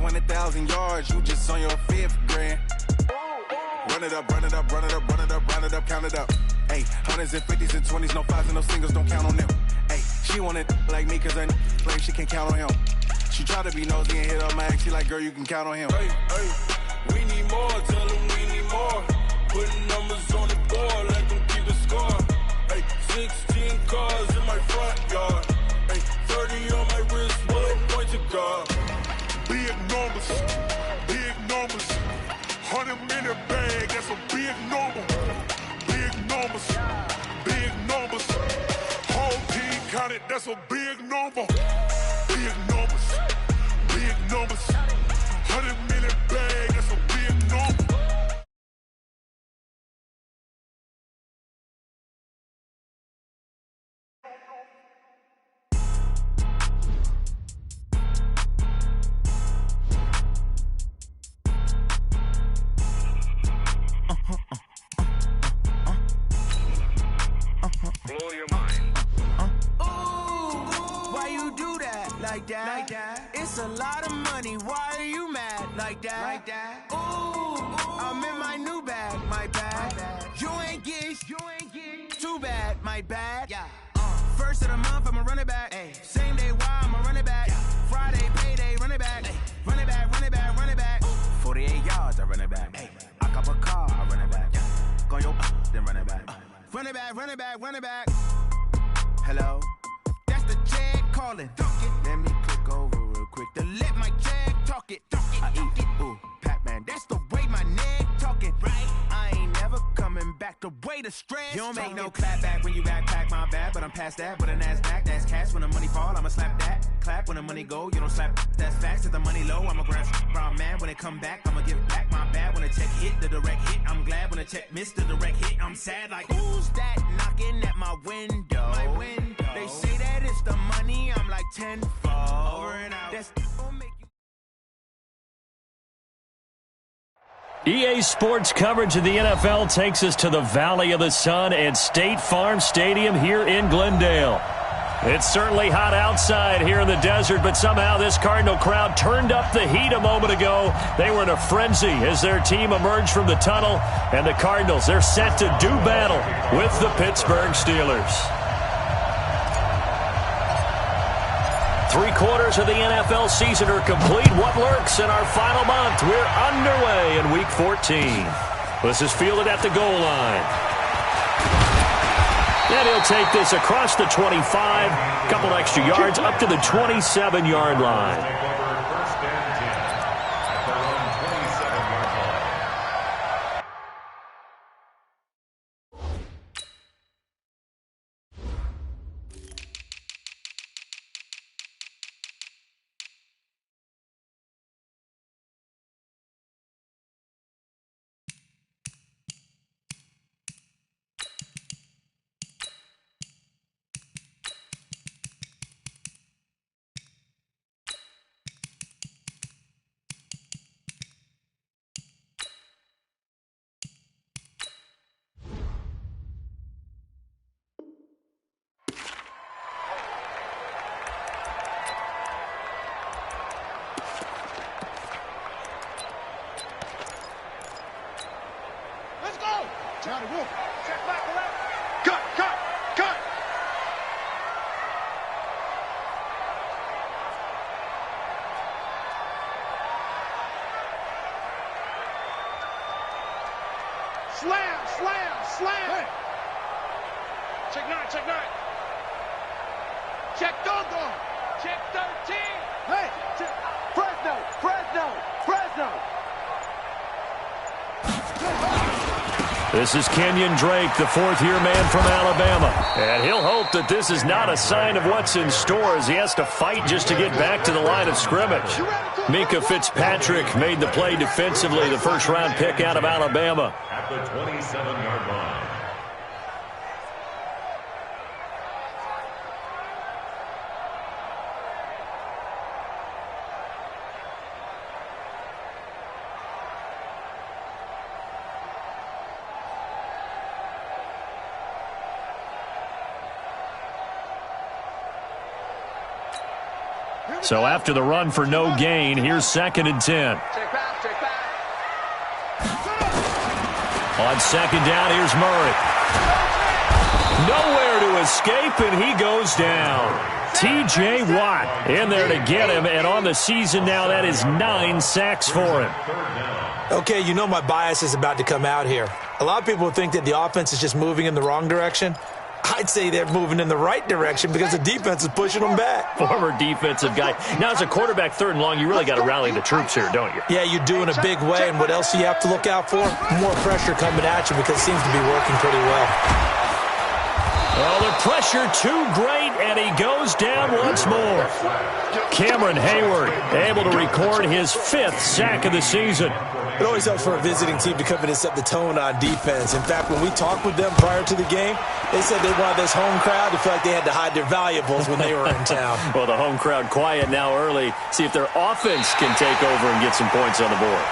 200,000 yards, you just on your 5th grand. Run it up, run it up, run it up, run it up, run it up, count it up. Hey, hundreds and 50s and 20s, no 5s and no singles, don't count on them. Hey, she want it like me, cause her like she can't count on him. She try to be nosy and hit up my ex, she like, girl, you can count on him. Hey, we need more, tell them we need more. Putting numbers on the board, let them keep the score. Hey, 16 cars in my front yard. Hey, 30 on my wrist, bullet point to God. Big numbers, 100 million bag, that's a big number. Big numbers, whole team counted, that's a big number. Big numbers, 100 million bag, that's a big number. Blow your mind. Why you do that like that? It's a lot of money. Why are you mad like that? Ooh, I'm in my new bag, my bad. You ain't get too bad, my bad. Yeah. First of the month, I'ma run it back. Ay. Same day, why I'ma run it back. Friday, payday, run it back. Ay. Run it back, run it back, run it back. 48 yards, I run it back. Ay. I cop a car, I run it back. Go your then run it back. Run it back, run it back, run it back. Hello? That's the check calling. Let me click over real quick to let my check talk it. I eat it, ooh, Pac-Man. That's the way my neck talking. Right? I ain't never coming back the way the stress. You don't make no clap back when you backpack, my bad. But I'm past that with a NASDAQ. That's cash when the money fall, I'ma slap that. Clap when the money go, you don't slap. That's facts. If the money low, I'ma grab brown man. When it come back, I'ma give back my bad. When the check hit, the direct hit. I'm glad when the check missed the direct hit. I'm sad like, who's that knocking at my window? My window. They say that it's the money, I'm like tenfold. Over and out. That's gonna make you. EA Sports coverage of the NFL takes us to the Valley of the Sun at State Farm Stadium here in Glendale. It's certainly hot outside here in the desert, but somehow this Cardinal crowd turned up the heat a moment ago. They were in a frenzy as their team emerged from the tunnel, and the Cardinals, they're set to do battle with the Pittsburgh Steelers. 3/4 of the NFL season are complete. What lurks in our final month? We're underway in Week 14. This is fielded at the goal line. And he'll take this across the 25, couple extra yards, up to the 27-yard line. Johnny Wolf. Check back left. Cut. Slam. Hey. Check 9. Check Dogo. Check 13. Hey. Fresno. This is Kenyon Drake, the fourth-year man from Alabama. And he'll hope that this is not a sign of what's in store as he has to fight just to get back to the line of scrimmage. Mika Fitzpatrick made the play defensively, the first-round pick out of Alabama. At the 27-yard line. Here So after the run for no gain, here's 2nd and 10. Check back, check back. On 2nd down, here's Murray. Nowhere to escape, and he goes down. T.J. Watt in there to get him, and on the season now, that is 9 sacks for him. Okay, you know my bias is about to come out here. A lot of people think that the offense is just moving in the wrong direction. I'd say they're moving in the right direction because the defense is pushing them back. Former defensive guy. Now, as a quarterback, 3rd and long, you really got to rally the troops here, don't you? Yeah, you do in a big way, and what else do you have to look out for? More pressure coming at you because it seems to be working pretty well. Well, the pressure too great, and he goes down once more. Cameron Hayward able to record his 5th sack of the season. It always helps for a visiting team to come in and set the tone on defense. In fact, when we talked with them prior to the game, they said they wanted this home crowd to feel like they had to hide their valuables when they were in town. Well, the home crowd quiet now early. See if their offense can take over and get some points on the board.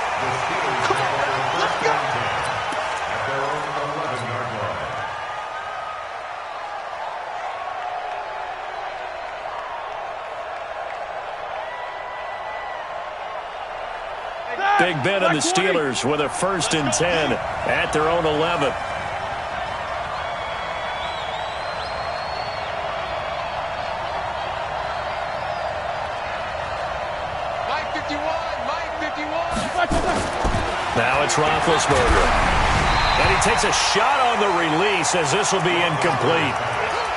Big Ben and the Steelers with a 1st and 10 at their own 11. Mike 51, Mike 51. Now it's Roethlisberger. And he takes a shot on the release as this will be incomplete.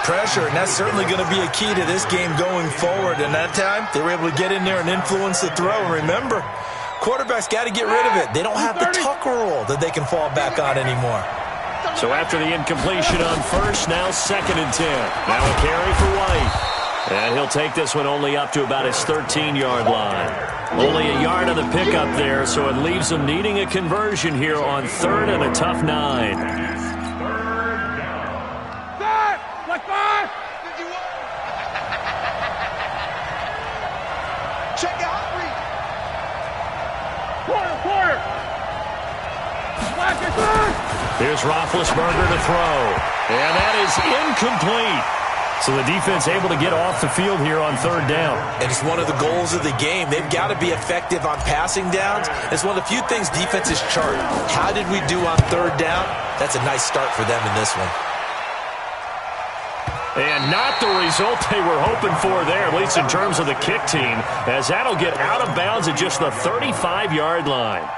Pressure, and that's certainly going to be a key to this game going forward. And that time, they were able to get in there and influence the throw. And remember, quarterbacks got to get rid of it. They don't have the tuck rule that they can fall back on anymore. So after the incompletion on 1st, now 2nd and 10. Now a carry for White. And he'll take this one only up to about his 13-yard line. Only a yard of the pickup there, so it leaves him needing a conversion here on 3rd and a tough 9. Like 5. 51. Check out. Quarter. Here's Roethlisberger to throw. And that is incomplete. So the defense able to get off the field here on 3rd down. And it's one of the goals of the game. They've got to be effective on passing downs. It's one of the few things defenses chart. How did we do on 3rd down? That's a nice start for them in this one. And not the result they were hoping for there, at least in terms of the kick team, as that'll get out of bounds at just the 35-yard line.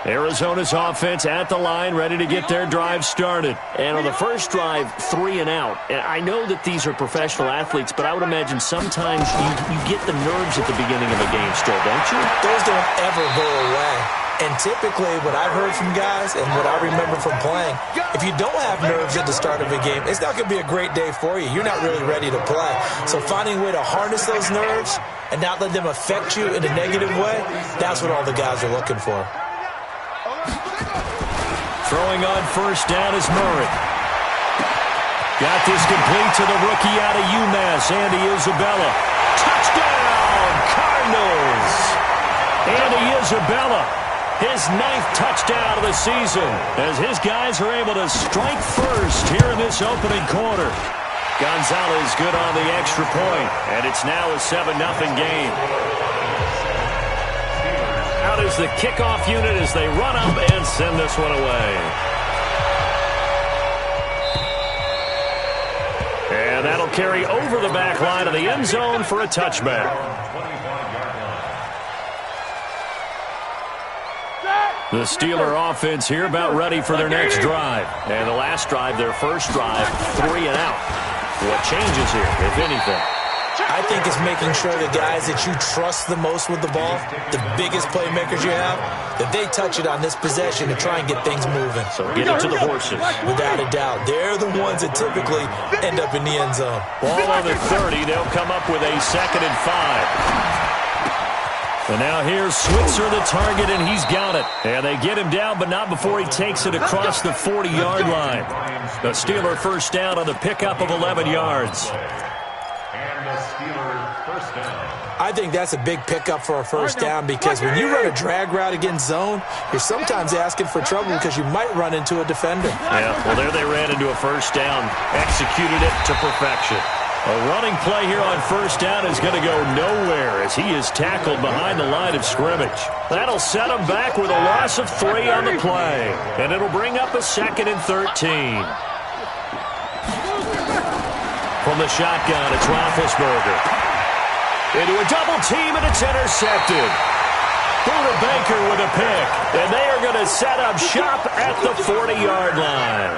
Arizona's offense at the line, ready to get their drive started. And on the first drive, 3 and out. And I know that these are professional athletes, but I would imagine sometimes you get the nerves at the beginning of a game still, don't you? Those don't ever go away. And typically, what I've heard from guys and what I remember from playing, if you don't have nerves at the start of a game, it's not going to be a great day for you. You're not really ready to play. So finding a way to harness those nerves and not let them affect you in a negative way, that's what all the guys are looking for. Throwing on 1st down is Murray. Got this complete to the rookie out of UMass, Andy Isabella. Touchdown, Cardinals! Andy Isabella, his 9th touchdown of the season, as his guys are able to strike first here in this opening quarter. Gonzalez good on the extra point, and it's now a 7-0 game. Out is the kickoff unit as they run up and send this one away. And that'll carry over the back line of the end zone for a touchback. The Steeler offense here about ready for their next drive. And the last drive, their first drive, 3 and out. What changes here, if anything? I think it's making sure the guys that you trust the most with the ball, the biggest playmakers you have, that they touch it on this possession to try and get things moving. So get it to the horses. Without a doubt. They're the ones that typically end up in the end zone. Ball on the 30. They'll come up with a 2nd and 5. And now here's Switzer, the target, and he's got it. And they get him down, but not before he takes it across the 40-yard line. The Steeler first down on the pickup of 11 yards. And the Steelers first down. I think that's a big pickup for a first down because when you run a drag route against zone, you're sometimes asking for trouble because you might run into a defender. Yeah, well, there they ran into a first down, executed it to perfection. A running play here on first down is going to go nowhere as he is tackled behind the line of scrimmage. That'll set him back with a loss of 3 on the play, and it'll bring up a 2nd and 13. From the shotgun, it's Roethlisberger. Into a double team, and it's intercepted. Buda Baker with a pick, and they are going to set up shop at the 40-yard line.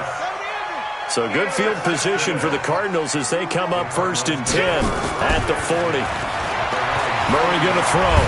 So good field position for the Cardinals as they come up 1st and 10 at the 40. Murray going to throw.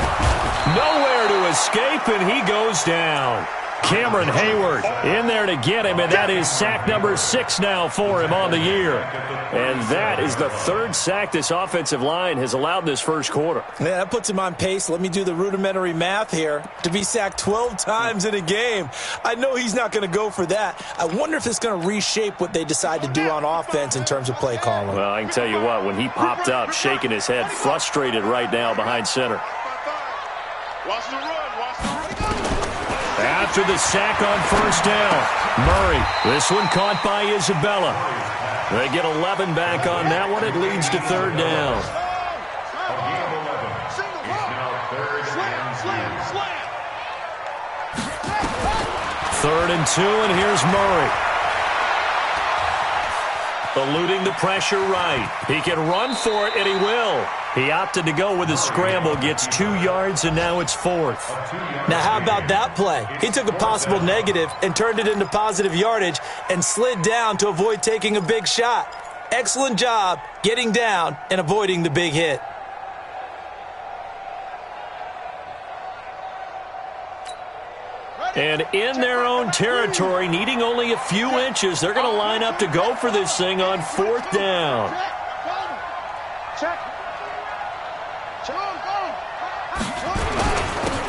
Nowhere to escape, and he goes down. Cameron Hayward in there to get him, and that is sack number 6 now for him on the year. And that is the 3rd sack this offensive line has allowed in this first quarter. Yeah, that puts him on pace. Let me do the rudimentary math here. To be sacked 12 times in a game, I know he's not going to go for that. I wonder if it's going to reshape what they decide to do on offense in terms of play calling. Well, I can tell you what, when he popped up, shaking his head, frustrated right now behind center. Watch the run. After the sack on first down, Murray. This one caught by Isabella. They get 11 back on that one. It leads to 3rd down. Third and 2, and here's Murray. Eluding the pressure right. He can run for it, and he will. He opted to go with a scramble, gets 2 yards, and now it's 4th. Now, how about that play? He took a possible negative and turned it into positive yardage and slid down to avoid taking a big shot. Excellent job getting down and avoiding the big hit. And in their own territory, needing only a few inches, they're going to line up to go for this thing on 4th down.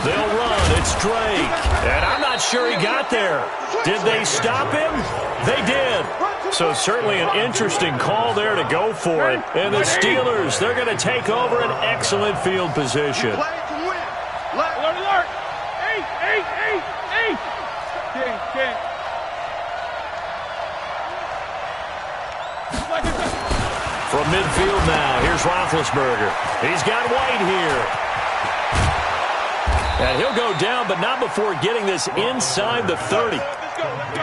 They'll run. It's Drake. And I'm not sure he got there. Did they stop him? They did. So certainly an interesting call there to go for it. And the Steelers, they're going to take over an excellent field position. From midfield now, here's Roethlisberger. He's got White here. And he'll go down, but not before getting this inside the 30.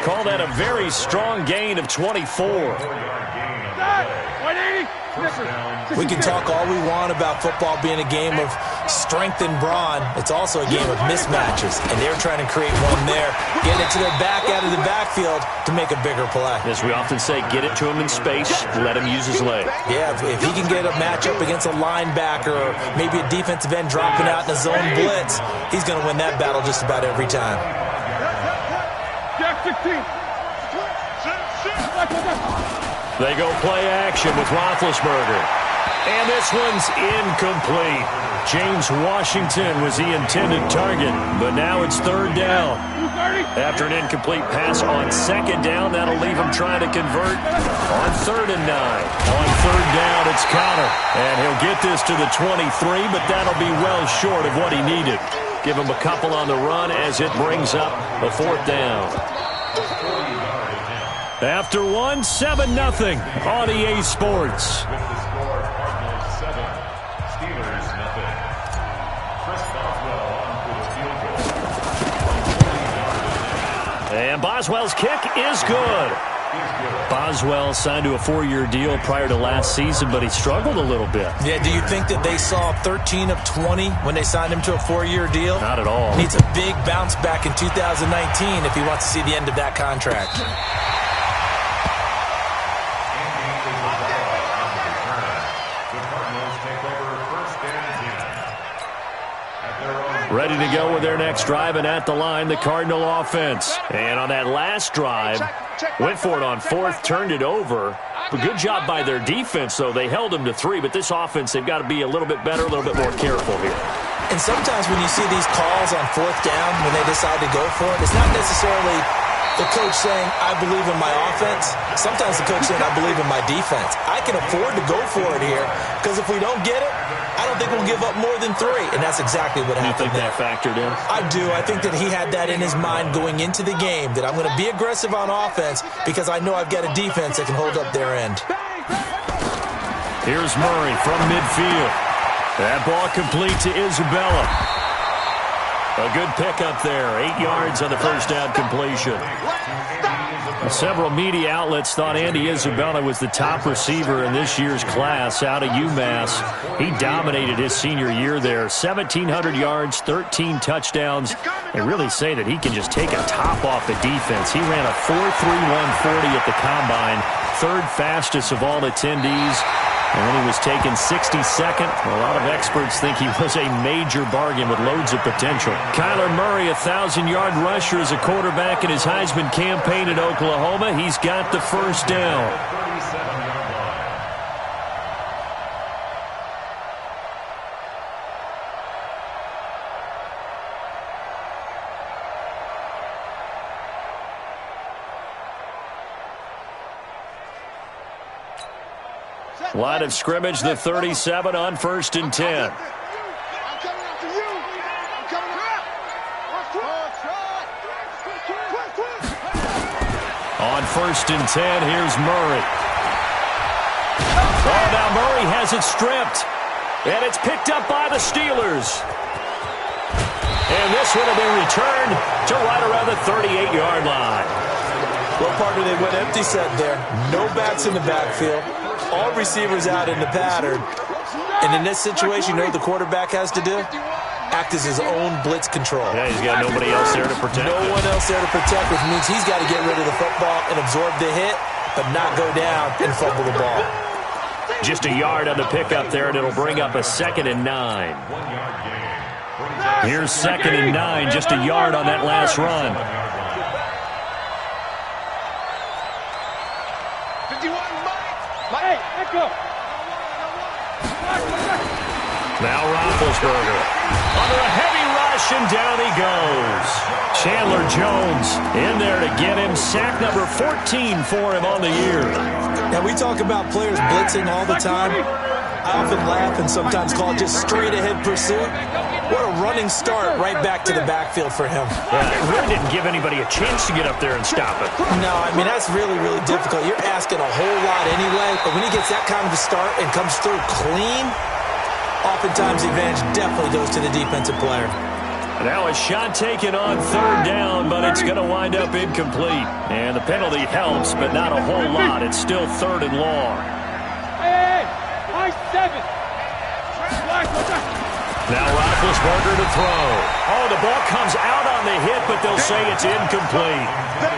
Call that a very strong gain of 24. We can talk all we want about football being a game of strength and brawn. It's also a game of mismatches, and they're trying to create one there. Get it to their back out of the backfield to make a bigger play. As we often say, get it to him in space, let him use his leg. Yeah, if he can get a matchup against a linebacker or maybe a defensive end dropping out in a zone blitz, he's going to win that battle just about every time. They go play action with Roethlisberger. And this one's incomplete. James Washington was the intended target, but now it's 3rd down. After an incomplete pass on 2nd down, that'll leave him trying to convert on 3rd and 9. On 3rd down, it's Connor. And he'll get this to the 23, but that'll be well short of what he needed. Give him a couple on the run as it brings up a 4th down. After 1, 7-0 on EA Sports. With the score, Cardinals 7, Steelers nothing. Chris Boswell on for the field goal. And Boswell's kick is good. Boswell signed to a 4-year deal prior to last season, but he struggled a little bit. Yeah, do you think that they saw 13 of 20 when they signed him to a 4-year deal? Not at all. Needs a big bounce back in 2019 if he wants to see the end of that contract. Ready to go with their next drive, and at the line, the Cardinal offense. And on that last drive, went for it on 4th, turned it over. A good job by their defense, though. They held them to 3, but this offense, they've got to be a little bit better, a little bit more careful here. And sometimes when you see these calls on 4th down, when they decide to go for it, it's not necessarily the coach saying, I believe in my offense. Sometimes the coach saying, I believe in my defense. I can afford to go for it here because if we don't get it, I don't think we'll give up more than 3. And that's exactly what happened there. You think that factored in? I do. I think that he had that in his mind going into the game, that I'm going to be aggressive on offense because I know I've got a defense that can hold up their end. Here's Murray from midfield. That ball complete to Isabella. A good pickup there. 8 yards on the first down completion. Several media outlets thought Andy Isabella was the top receiver in this year's class out of UMass. He dominated his senior year there. 1,700 yards, 13 touchdowns. They really say that he can just take a top off the defense. He ran a 4.31 40 at the combine, 3rd fastest of all attendees. And when he was taken 62nd, a lot of experts think he was a major bargain with loads of potential. Kyler Murray, 1,000-yard rusher as a quarterback in his Heisman campaign at Oklahoma. He's got the first down. Line of scrimmage, the 37 on 1st and 10. On 1st and 10, here's Murray. Oh, now Murray has it stripped. And it's picked up by the Steelers. And this one will be returned to right around the 38-yard line. Well, partner, they went empty set there. No backs in the backfield. All receivers out in the pattern. And in this situation, you know what the quarterback has to do? Act as his own blitz control. Yeah, he's got nobody else there to protect him. No one else there to protect, which means he's got to get rid of the football and absorb the hit, but not go down and fumble the ball. Just a yard on the pickup there, and it'll bring up a 2nd and 9. Here's 2nd and 9, just a yard on that last run. Now Roethlisberger under a heavy rush, and down he goes. Chandler Jones in there to get him. Sack number 14 for him on the year. Now, we talk about players blitzing all the time. I often laugh and sometimes call it just straight-ahead pursuit. What a running start right back to the backfield for him. Yeah, it really didn't give anybody a chance to get up there and stop it. No, I mean, that's really, really difficult. You're asking a whole lot anyway, but when he gets that kind of a start and comes through clean, oftentimes the advantage definitely goes to the defensive player. Now a shot taken on 3rd down, but it's going to wind up incomplete. And the penalty helps, but not a whole lot. It's still 3rd and long. Hey, 7. Now Roethlisberger to throw. Oh, the ball comes out on the hit, but they'll say it's incomplete.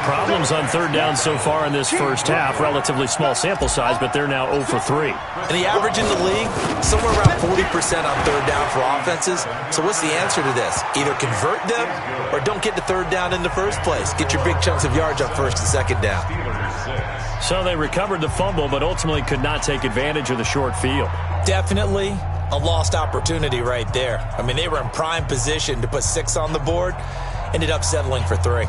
Problems on 3rd down so far in this first half. Relatively small sample size, but they're now 0 for 3. And the average in the league, somewhere around 40% on 3rd down for offenses. So what's the answer to this? Either convert them or don't get to 3rd down in the first place. Get your big chunks of yards on 1st and 2nd down. So they recovered the fumble, but ultimately could not take advantage of the short field. Definitely a lost opportunity right there. I mean, they were in prime position to put 6 on the board. Ended up settling for 3.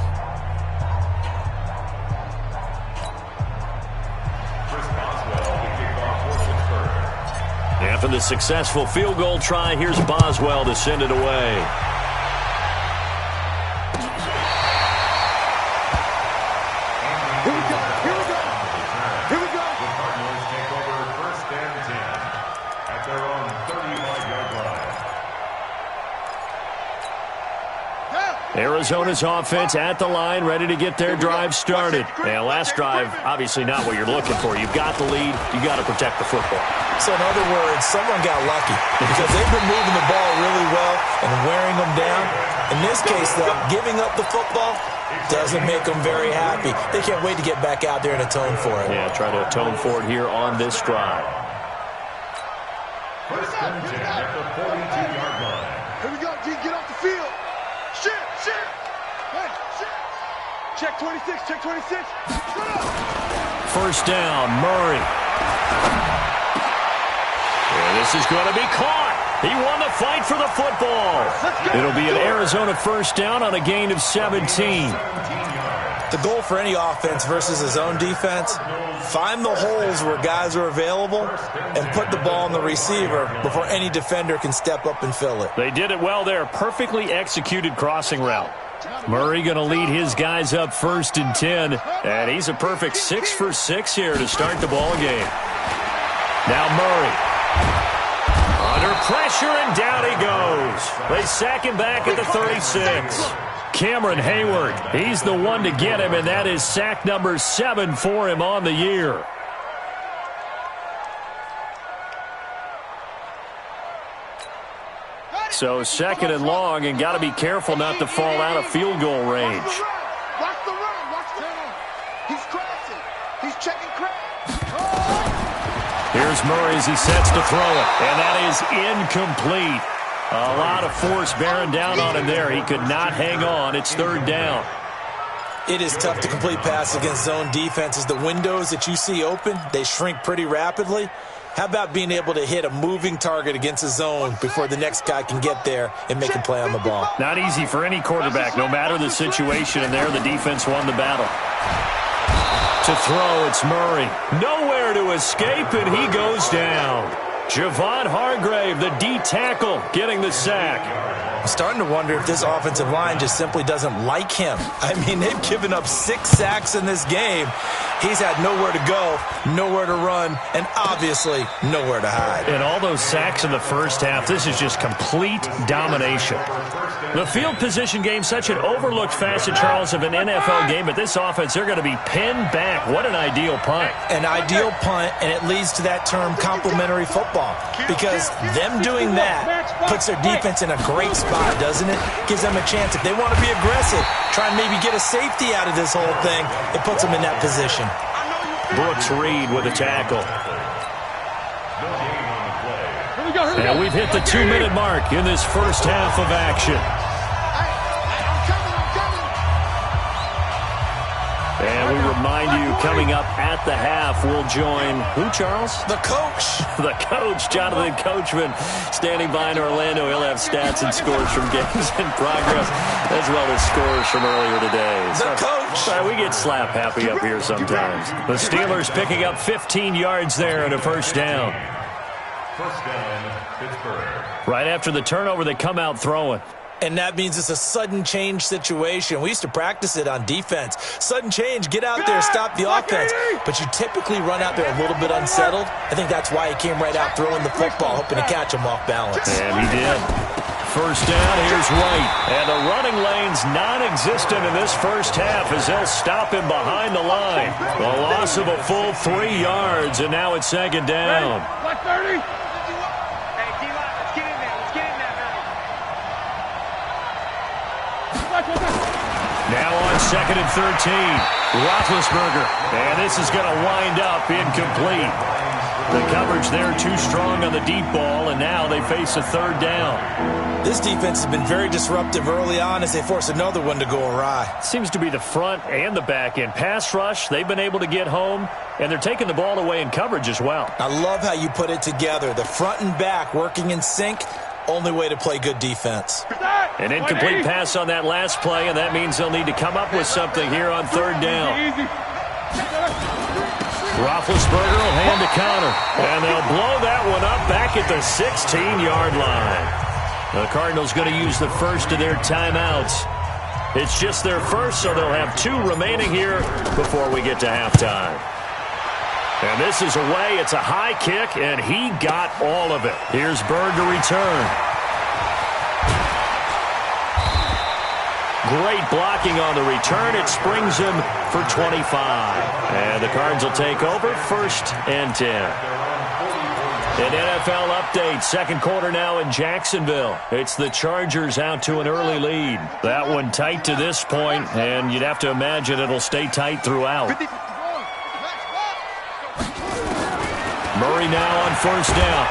After the successful field goal try, here's Boswell to send it away. Arizona's offense at the line, ready to get their drive started. Now, last drive, obviously not what you're looking for. You've got the lead. You've got to protect the football. So, in other words, someone got lucky because they've been moving the ball really well and wearing them down. In this case, though, giving up the football doesn't make them very happy. They can't wait to get back out there and atone for it. Yeah, try to atone for it here on this drive. 1st and 10 at the 42-yard line. Here we go, D. Get off the field. Shit. Hey, shit. Check 26, check 26. First down, Murray. And this is going to be caught. He won the fight for the football. It'll be an Arizona first down on a gain of 17. The goal for any offense versus his own defense, find the holes where guys are available and put the ball on the receiver before any defender can step up and fill it. They did it well there. Perfectly executed crossing route. Murray going to lead his guys up 1st and 10, and he's a perfect 6 for 6 here to start the ball game. Now Murray. Under pressure, and down he goes. They sack him back at the 36. Cameron Hayward, he's the one to get him, and that is sack number 7 for him on the year. So 2nd and long, and got to be careful not to fall out of field goal range. Watch the run. Watch the run. He's crashing. He's checking crash. Here's Murray as he sets to throw it, and that is incomplete. A lot of force bearing down on him there. He could not hang on. It's 3rd down. It is tough to complete passes against zone defenses. The windows that you see open, they shrink pretty rapidly. How about being able to hit a moving target against a zone before the next guy can get there and make a play on the ball? Not easy for any quarterback, no matter the situation, and there the defense won the battle. To throw, it's Murray. Nowhere to escape, and he goes down. Javon Hargrave, the D tackle, getting the sack. I'm starting to wonder if this offensive line just simply doesn't like him. I mean, they've given up 6 sacks in this game. He's had nowhere to go, nowhere to run, and obviously nowhere to hide. And all those sacks in the first half, this is just complete domination. The field position game, such an overlooked facet, Charles, of an NFL game, but this offense, they're going to be pinned back. What an ideal punt. An ideal punt, and it leads to that term complementary football, because them doing that puts their defense in a great spot, doesn't it? Gives them a chance. If they want to be aggressive, try and maybe get a safety out of this whole thing, it puts them in that position. Brooks Reed with a tackle. And we've hit the 2-minute mark in this first half of action. And we remind you, coming up at the half, we'll join who, Charles? The coach. The coach, Jonathan Coachman, standing by in Orlando. He'll have stats and scores from games in progress, as well as scores from earlier today. The coach. We get slap happy up here sometimes. The Steelers picking up 15 yards there and a first down. First down, Pittsburgh. Right after the turnover, they come out throwing. And that means it's a sudden change situation. We used to practice it on defense. Sudden change, get out there, stop the offense. But you typically run out there a little bit unsettled. I think that's why he came right out throwing the football, hoping to catch him off balance. And he did. First down, here's White. And the running lane's non-existent in this first half as they'll stop him behind the line. A loss of a full 3 yards, and now it's 2nd down. Black 30. Now on 2nd and 13, Roethlisberger, and this is going to wind up incomplete. The coverage there too strong on the deep ball, and now they face a 3rd down. This defense has been very disruptive early on as they force another one to go awry. Seems to be the front and the back end. Pass rush, they've been able to get home, and they're taking the ball away in coverage as well. I love how you put it together. The front and back working in sync. Only way to play good defense. An incomplete pass on that last play, and that means they'll need to come up with something here on 3rd down. Roethlisberger will hand a counter, and they'll blow that one up back at the 16-yard line. The Cardinals going to use the first of their timeouts. It's just their first, so they'll have 2 remaining here before we get to halftime. And this is away. It's a high kick, and he got all of it. Here's Bird to return. Great blocking on the return. It springs him for 25. And the Cards will take over 1st and 10. An NFL update. 2nd quarter now in Jacksonville. It's the Chargers out to an early lead. That one tight to this point, and you'd have to imagine it'll stay tight throughout. Murray now on 1st down.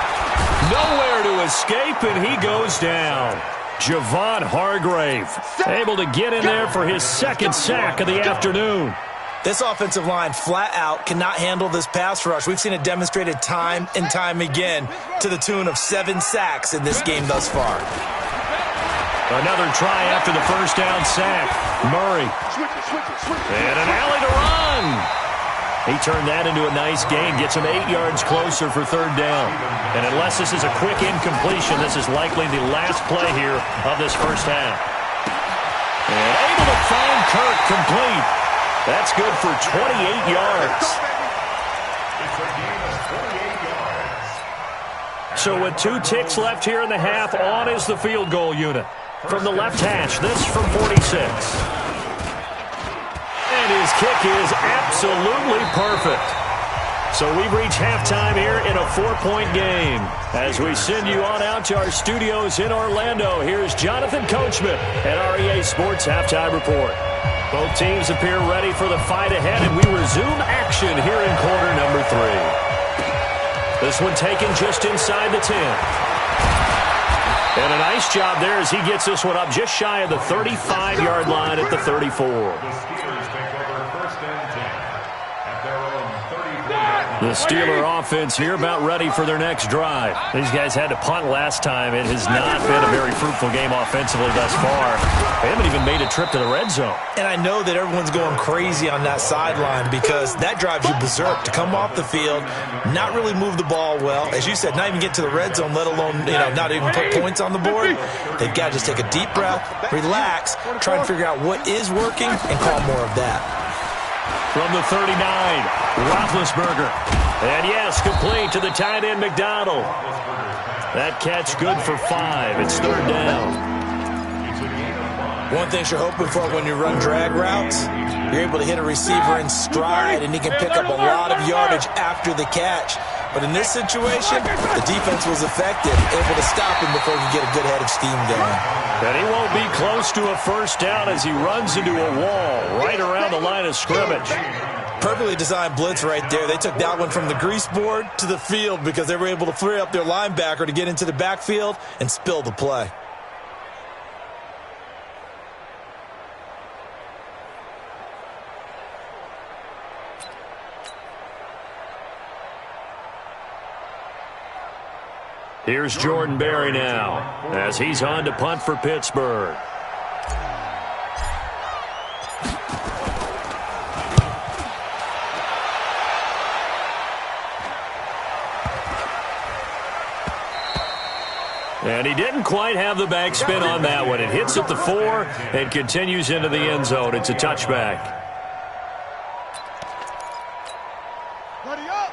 Nowhere to escape, and he goes down. Javon Hargrave able to get in there for his 2nd sack of the afternoon. This offensive line flat out cannot handle this pass rush. We've seen it demonstrated time and time again to the tune of 7 sacks in this game thus far. Another try after the first down sack. Murray. And an alley to run. He turned that into a nice gain. Gets him 8 yards closer for third down. And unless this is a quick incompletion, this is likely the last play here of this first half. And able to find Kirk complete. That's good for 28 yards. So with 2 ticks left here in the half, on is the field goal unit. From the left hash, this from 46. And his kick is absolutely perfect. So we've reached halftime here in a 4-point game. As we send you on out to our studios in Orlando, here's Jonathan Coachman at REA Sports Halftime Report. Both teams appear ready for the fight ahead, and we resume action here in quarter number 3. This one taken just inside the 10. And a nice job there as he gets this one up just shy of the 35-yard line at the 34. The Steeler offense here about ready for their next drive. These guys had to punt last time. It has not been a very fruitful game offensively thus far. They haven't even made a trip to the red zone. And I know that everyone's going crazy on that sideline because that drives you berserk to come off the field, not really move the ball well. As you said, not even get to the red zone, let alone, not even put points on the board. They've got to just take a deep breath, relax, try and figure out what is working, and call more of that. From the 39, Roethlisberger. And yes, complete to the tight end, McDonald. That catch good for 5. It's third down. One thing you're hoping for when you run drag routes, you're able to hit a receiver in stride, and he can pick up a lot of yardage after the catch. But in this situation, the defense was effective, able to stop him before he could get a good head of steam going. And he won't be close to a first down as he runs into a wall right around the line of scrimmage. Perfectly designed blitz right there. They took that one from the grease board to the field because they were able to free up their linebacker to get into the backfield and spill the play. Here's Jordan Berry now as he's on to punt for Pittsburgh. And he didn't quite have the backspin on that one. It hits at the 4 and continues into the end zone. It's a touchback.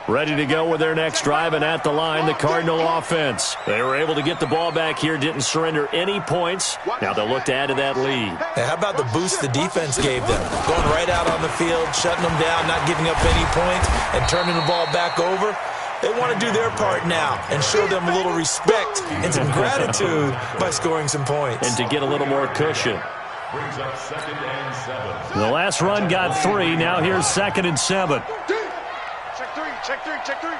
Ready to go with their next drive, and at the line, the Cardinal offense. They were able to get the ball back here, didn't surrender any points. Now they'll look to add to that lead. Hey, how about the boost the defense gave them? Going right out on the field, shutting them down, not giving up any points, and turning the ball back over. They want to do their part now and show them a little respect and some gratitude by scoring some points. And to get a little more cushion. The last run got 3. Now here's 2nd and 7. Check three.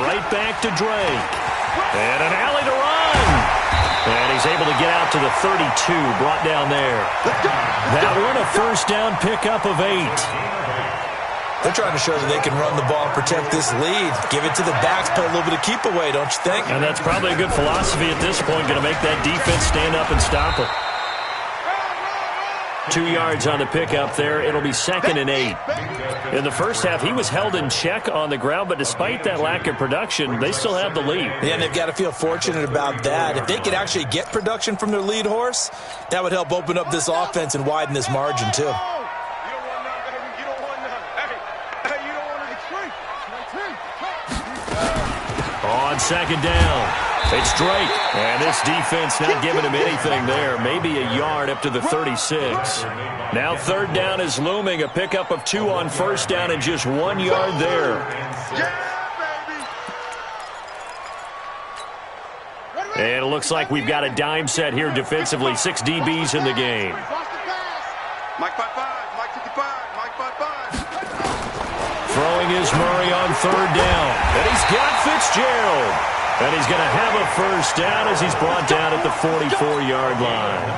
Right back to Drake. And an alley to run. And he's able to get out to the 32, brought down there. That one a first down pickup of 8. They're trying to show that they can run the ball and protect this lead. Give it to the backs, play a little bit of keep away, don't you think? And that's probably a good philosophy at this point, going to make that defense stand up and stop it. 2 yards on the pickup there. It'll be 2nd and 8. In the first half, he was held in check on the ground, but despite that lack of production, they still have the lead. Yeah, and they've got to feel fortunate about that. If they could actually get production from their lead horse, that would help open up this offense and widen this margin, too. On 2nd down, it's Drake. And this defense not giving him anything there. Maybe a yard up to the 36. Now third down is looming. A pickup of 2 on first down and just 1 yard there. And it looks like we've got a dime set here defensively. 6 DBs in the game. Mike 5-5, Mike 55, Mike 5-5. Throwing is Murray on third down. And he's got Fitzgerald. And he's going to have a first down as he's brought down at the 44-yard line.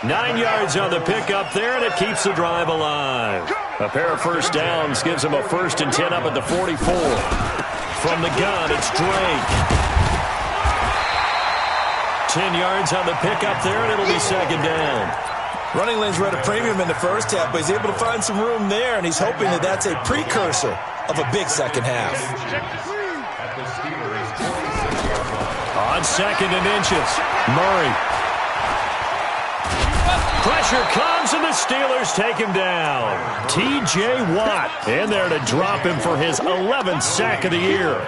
9 yards on the pickup there, and it keeps the drive alive. A pair of first downs gives him a 1st and 10 up at the 44. From the gun, it's Drake. 10 yards on the pickup there, and it'll be second down. Running lanes were at a premium in the first half, but he's able to find some room there, and he's hoping that that's a precursor of a big second half. On second and inches, Murray. Pressure comes, and the Steelers take him down. T.J. Watt in there to drop him for his 11th sack of the year.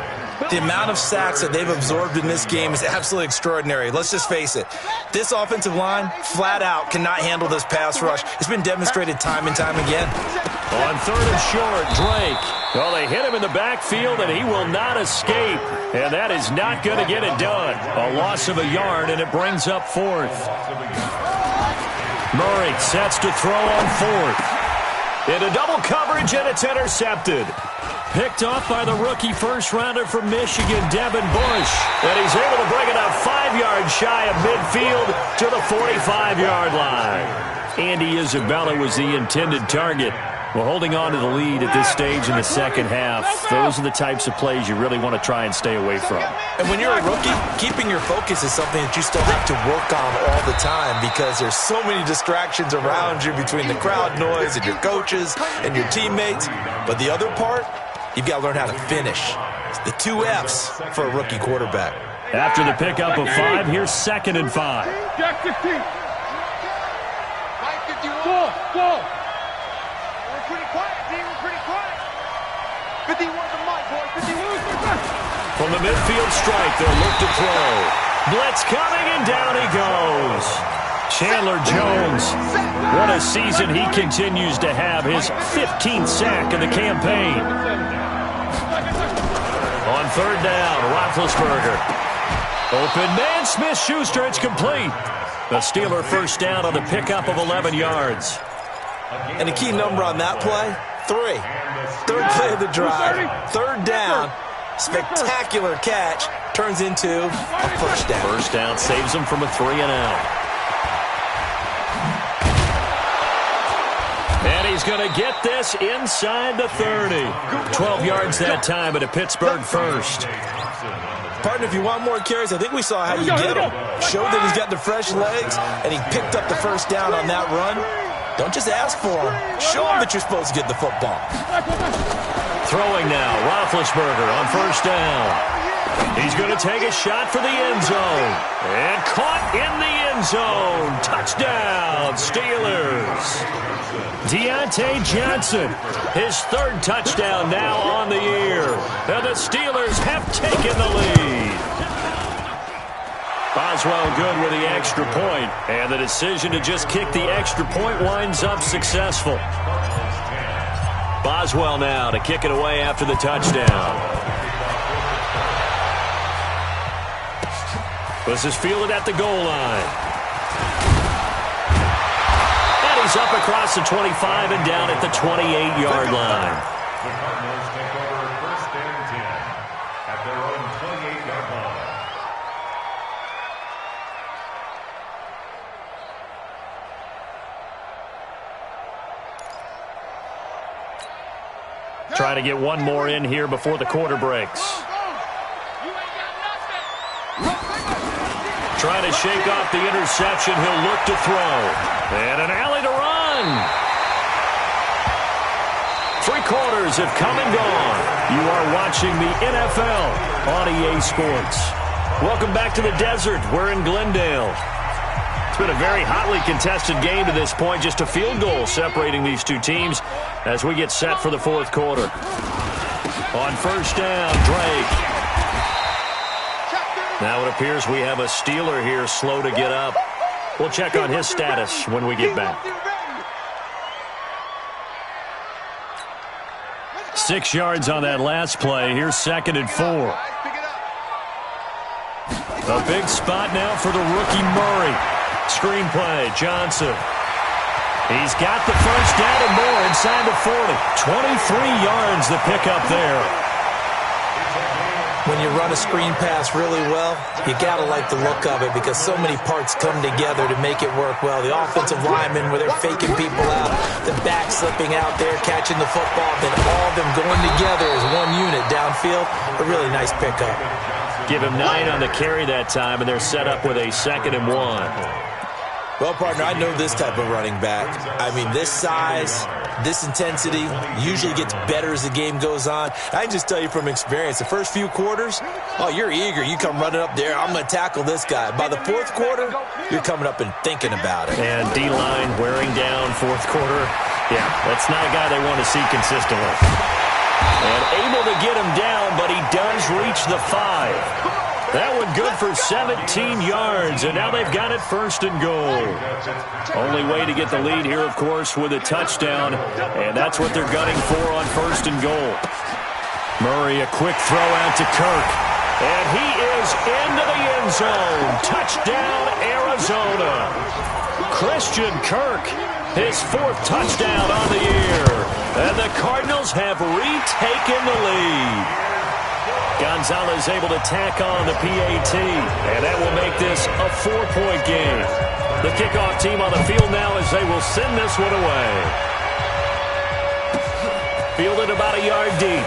The amount of sacks that they've absorbed in this game is absolutely extraordinary. Let's just face it. This offensive line, flat out, cannot handle this pass rush. It's been demonstrated time and time again. On third and short, Drake. Well, they hit him in the backfield, and he will not escape. And that is not going to get it done. A loss of a yard, and it brings up fourth. Murray sets to throw on fourth. Into double coverage, and it's intercepted. Picked off by the rookie first-rounder from Michigan, Devin Bush. And he's able to bring it up 5 yards shy of midfield to the 45-yard line. Andy Isabella was the intended target. Well, holding on to the lead at this stage in the second half, those are the types of plays you really want to try and stay away from. And when you're a rookie, keeping your focus is something that you still have to work on all the time because there's so many distractions around you between the crowd noise and your coaches and your teammates. But the other part, you've got to learn how to finish. It's the 2 F's for a rookie quarterback. After the pickup of 5, here's second and 5. Jack 15. 4. We're pretty quiet, D. We're pretty quiet. 51 the mic, boy. 51. From the midfield strike, they'll look to throw. Blitz coming, and down he goes. Chandler Jones, what a season he continues to have, his 15th sack of the campaign. On third down, Roethlisberger. Open man, Smith-Schuster, it's complete. The Steeler first down on the pickup of 11 yards. And a key number on that play, 3. Third play of the drive, third down, spectacular catch, turns into a first down. First down saves him from a 3-and-out. And he's going to get this inside the 30. 12 yards that time at a Pittsburgh first. Partner, if you want more carries, I think we saw how you get them. Showed that he's got the fresh legs, and he picked up the first down on that run. Don't just ask for him. Show him that you're supposed to get the football. Throwing now, Roethlisberger on first down. He's going to take a shot for the end zone. And caught in the end zone. Touchdown, Steelers. Deontay Johnson, his 3rd touchdown now on the year. And the Steelers have taken the lead. Boswell good with the extra point, and the decision to just kick the extra point winds up successful. Boswell now to kick it away after the touchdown. This is fielded at the goal line. And he's up across the 25 and down at the 28-yard line. The Cardinals take over first and 10 at their own 28-yard line. Trying to get one more in here before the quarter breaks. Trying to shake off the interception. He'll look to throw. And an alley to run. 3 quarters have come and gone. You are watching the NFL on EA Sports. Welcome back to the desert. We're in Glendale. It's been a very hotly contested game to this point. Just a field goal separating these two teams as we get set for the 4th quarter. On first down, Drake. Now it appears we have a Steeler here slow to get up. We'll check on his status when we get back. 6 yards on that last play. Here's second and 4. A big spot now for the rookie Murray. Screen play, Johnson. He's got the first down and more inside the 40. 23 yards the pickup there. When you run a screen pass really well, you got to like the look of it because so many parts come together to make it work well. The offensive linemen, where they're faking people out, the back slipping out there, catching the football, then all of them going together as one unit downfield. A really nice pickup. Give him 9 on the carry that time, and they're set up with a 2nd and 1. Well, partner, I know this type of running back. I mean, this size, this intensity usually gets better as the game goes on. I can just tell you from experience, the first few quarters, oh, you're eager. You come running up there, I'm going to tackle this guy. By the fourth quarter, you're coming up and thinking about it. And D-line wearing down fourth quarter. Yeah, that's not a guy they want to see consistently. And able to get him down, but he does reach the 5. That one good for 17 yards, and now they've got it 1st and goal. Only way to get the lead here, of course, with a touchdown, and that's what they're gunning for on 1st and goal. Murray, a quick throw out to Kirk, and he is into the end zone. Touchdown, Arizona. Christian Kirk, his 4th touchdown on the year, and the Cardinals have retaken the lead. Gonzalez able to tack on the PAT, and that will make this a 4-point game. The kickoff team on the field now as they will send this one away. Fielded about a yard deep.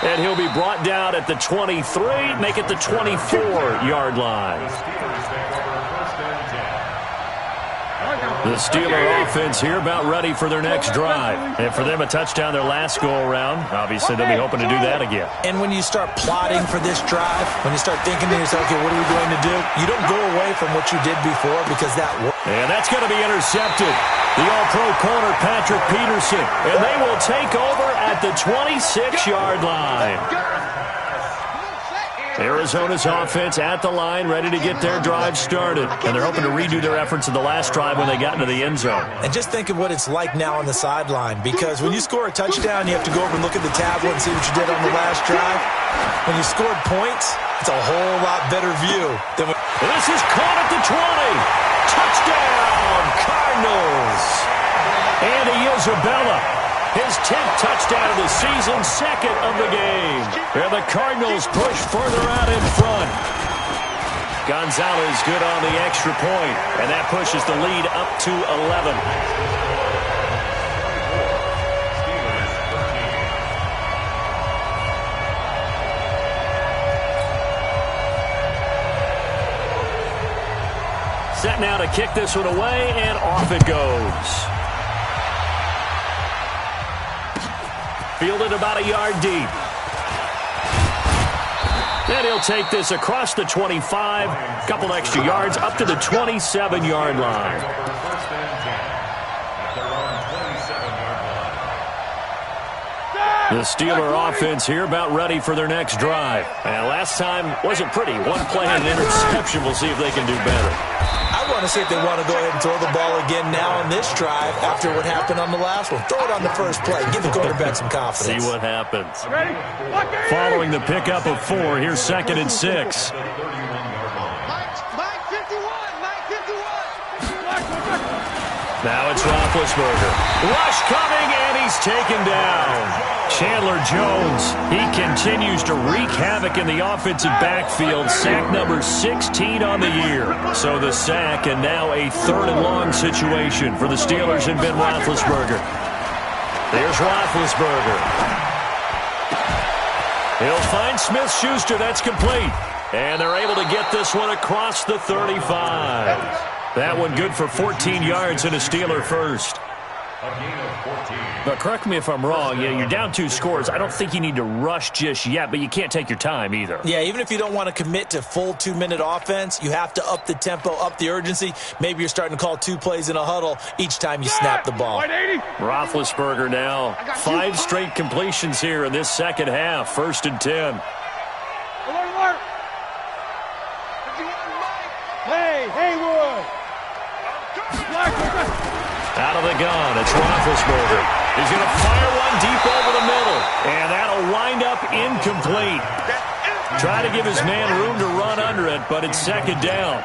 And he'll be brought down at the 23, make it the 24-yard line. The Steeler offense here about ready for their next drive. And for them, a touchdown their last go-around. Obviously, they'll be hoping to do that again. And when you start plotting for this drive, when you start thinking to yourself, okay, what are we going to do? You don't go away from what you did before because that worked. And that's going to be intercepted. The all-pro corner, Patrick Peterson. And they will take over at the 26-yard line. Arizona's offense at the line, ready to get their drive started. And they're hoping to redo their efforts in the last drive when they got into the end zone. And just think of what it's like now on the sideline, because when you score a touchdown, you have to go over and look at the tablet and see what you did on the last drive. When you scored points, it's a whole lot better view than when... This is caught at the 20. Touchdown, Cardinals. Andy Isabella. His 10th touchdown of the season, 2nd of the game. And the Cardinals push further out in front. Gonzalez good on the extra point, and that pushes the lead up to 11. Set now to kick this one away, and off it goes. Fielded about a yard deep. And he'll take this across the 25, couple extra yards, up to the 27-yard line. The Steeler offense here about ready for their next drive. And last time wasn't pretty. One play and an interception. We'll see if they can do better. I want to see if they want to go ahead and throw the ball again now on this drive after what happened on the last one. Throw it on the first play. Give the quarterback some confidence. See what happens. Following the pickup of 4, here's 2nd and 6. Now it's Roethlisberger. Rush coming, and he's taken down. Chandler Jones, he continues to wreak havoc in the offensive backfield. Sack number 16 on the year. So the sack, and now a 3rd and long situation for the Steelers and Ben Roethlisberger. There's Roethlisberger. He'll find Smith-Schuster. That's complete. And they're able to get this one across the 35. That one good for 14 yards and a Steeler first. But correct me if I'm wrong. Yeah, you're down 2 scores. I don't think you need to rush just yet, but you can't take your time either. Yeah, even if you don't want to commit to full 2-minute offense, you have to up the tempo, up the urgency. Maybe you're starting to call 2 plays in a huddle each time you snap the ball. Roethlisberger now. 5 straight completions here in this second half. 1st and 10. Hey, Haywood! Out of the gun, it's Roethlisberger. He's going to fire one deep over the middle, and that'll wind up incomplete. Try to give his man room to run under it, but it's 2nd down.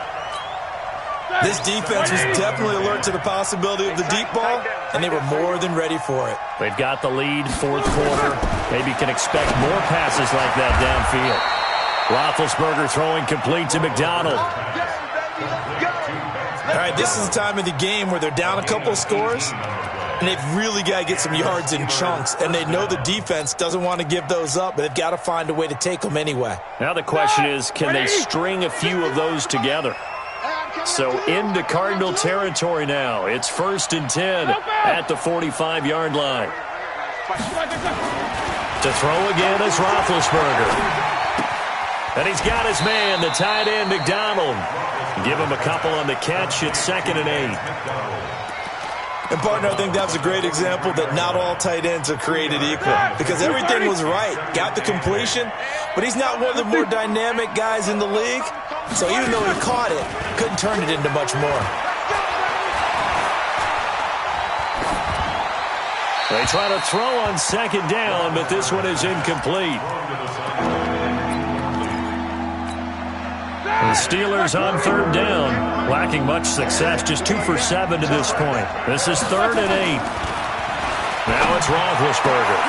This defense was definitely alert to the possibility of the deep ball, and they were more than ready for it. They've got the lead, 4th quarter. maybe can expect more passes like that downfield. Roethlisberger throwing complete to McDonald. All right, this is the time of the game where they're down a couple of scores, and they've really got to get some yards in chunks, and they know the defense doesn't want to give those up, but they've got to find a way to take them anyway. Now the question is, can they string a few of those together? So into Cardinal territory now. It's 1st and 10 at the 45-yard line. To throw again is Roethlisberger. And he's got his man, the tight end, McDonald. Give him a couple on the catch. It's 2nd and 8. And, partner, I think that was a great example that not all tight ends are created equal, because everything was right. Got the completion, but he's not one of the more dynamic guys in the league. So even though he caught it, couldn't turn it into much more. They try to throw on 2nd down, but this one is incomplete. The Steelers on 3rd down, lacking much success, just 2 for 7 to this point. This is 3rd and 8. Now it's Roethlisberger.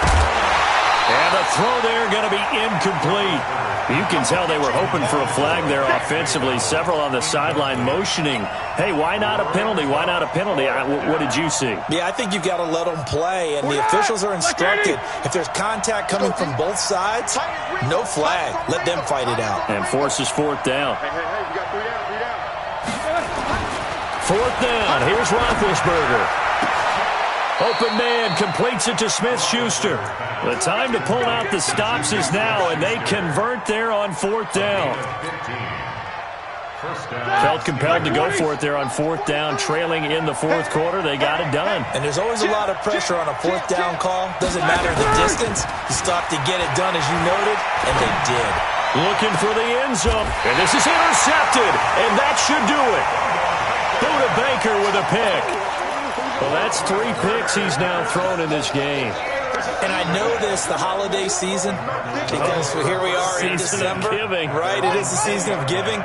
And the throw there going to be incomplete. You can tell they were hoping for a flag there offensively. Several on the sideline motioning, hey, why not a penalty? Why not a penalty? What did you see? Yeah, I think you've got to let them play, and the officials are instructed, if there's contact coming from both sides, no flag. Let them fight it out. And forces 4th down. 4th down. Here's Roethlisberger. Open man completes it to Smith-Schuster. The time to pull out the stops is now, and they convert there on 4th down. Felt compelled to go for it there on 4th down, trailing in the 4th quarter. They got it done. And there's always a lot of pressure on a 4th down call. Doesn't matter the distance. You stop to get it done, as you noted, and they did. Looking for the end zone, and this is intercepted, and that should do it. Buda Baker with a pick. Well, that's 3 picks he's now thrown in this game. And I know this, the holiday season, because here we are in December. Season of giving. Right, it is the season of giving.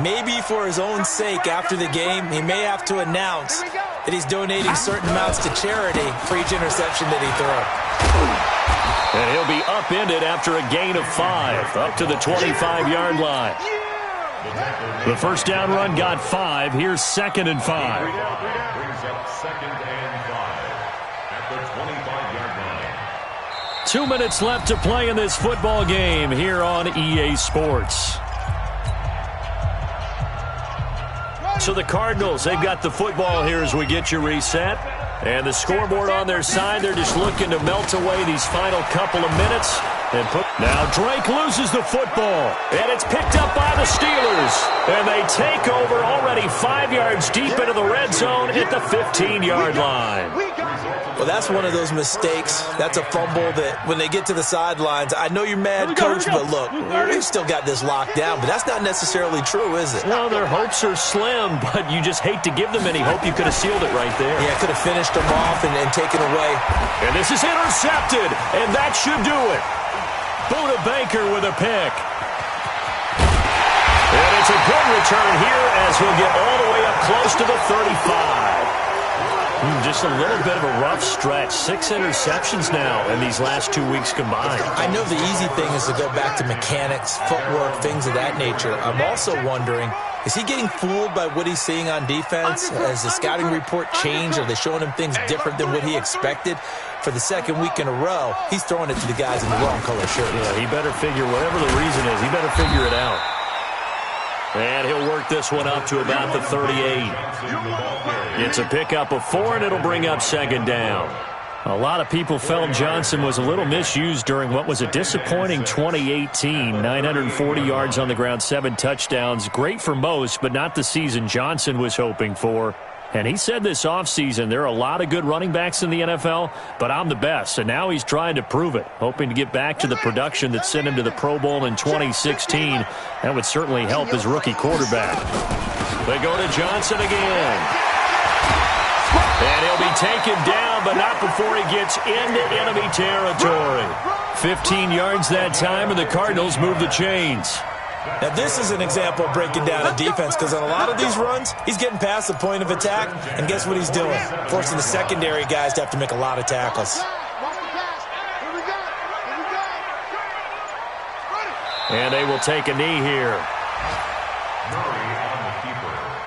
Maybe for his own sake, after the game, he may have to announce that he's donating certain amounts to charity for each interception that he throws. And he'll be upended after a gain of 5, up to the 25-yard line. The first down run got 5. Here's 2nd and 5. 2 minutes left to play in this football game here on EA Sports. So the Cardinals, they've got the football here as we get you reset. And the scoreboard on their side, they're just looking to melt away these final couple of minutes. Now Drake loses the football, and it's picked up by the Steelers. And they take over already 5 yards deep into the red zone at the 15-yard line. Well, that's one of those mistakes. That's a fumble that when they get to the sidelines, I know you're mad, Coach, but look, we've still got this locked down. But that's not necessarily true, is it? Well, their hopes are slim, but you just hate to give them any hope. You could have sealed it right there. Yeah, could have finished them off and taken away. And this is intercepted, and that should do it. Buda Baker with a pick. And it's a good return here as he'll get all the way up close to the 35. Just a little bit of a rough stretch. 6 interceptions now in these last 2 weeks combined. I know the easy thing is to go back to mechanics, footwork, things of that nature. I'm also wondering, is he getting fooled by what he's seeing on defense? Has the scouting report changed? Are they showing him things different than what he expected? For the 2nd week in a row, he's throwing it to the guys in the wrong color shirt. Yeah, he better figure, whatever the reason is, he better figure it out. And he'll work this one up to about the 38. It's a pickup of 4, and it'll bring up 2nd down. A lot of people felt Johnson was a little misused during what was a disappointing 2018. 940 yards on the ground, 7 touchdowns. Great for most, but not the season Johnson was hoping for. And he said this offseason, there are a lot of good running backs in the NFL, but I'm the best. And now he's trying to prove it, hoping to get back to the production that sent him to the Pro Bowl in 2016. That would certainly help his rookie quarterback. They go to Johnson again. And he'll be taken down, but not before he gets into enemy territory. 15 yards that time, and the Cardinals move the chains. Now, this is an example of breaking down a defense, because on a lot of these runs, he's getting past the point of attack, and guess what he's doing? Forcing the secondary guys to have to make a lot of tackles. And they will take a knee here. Murray on the keeper.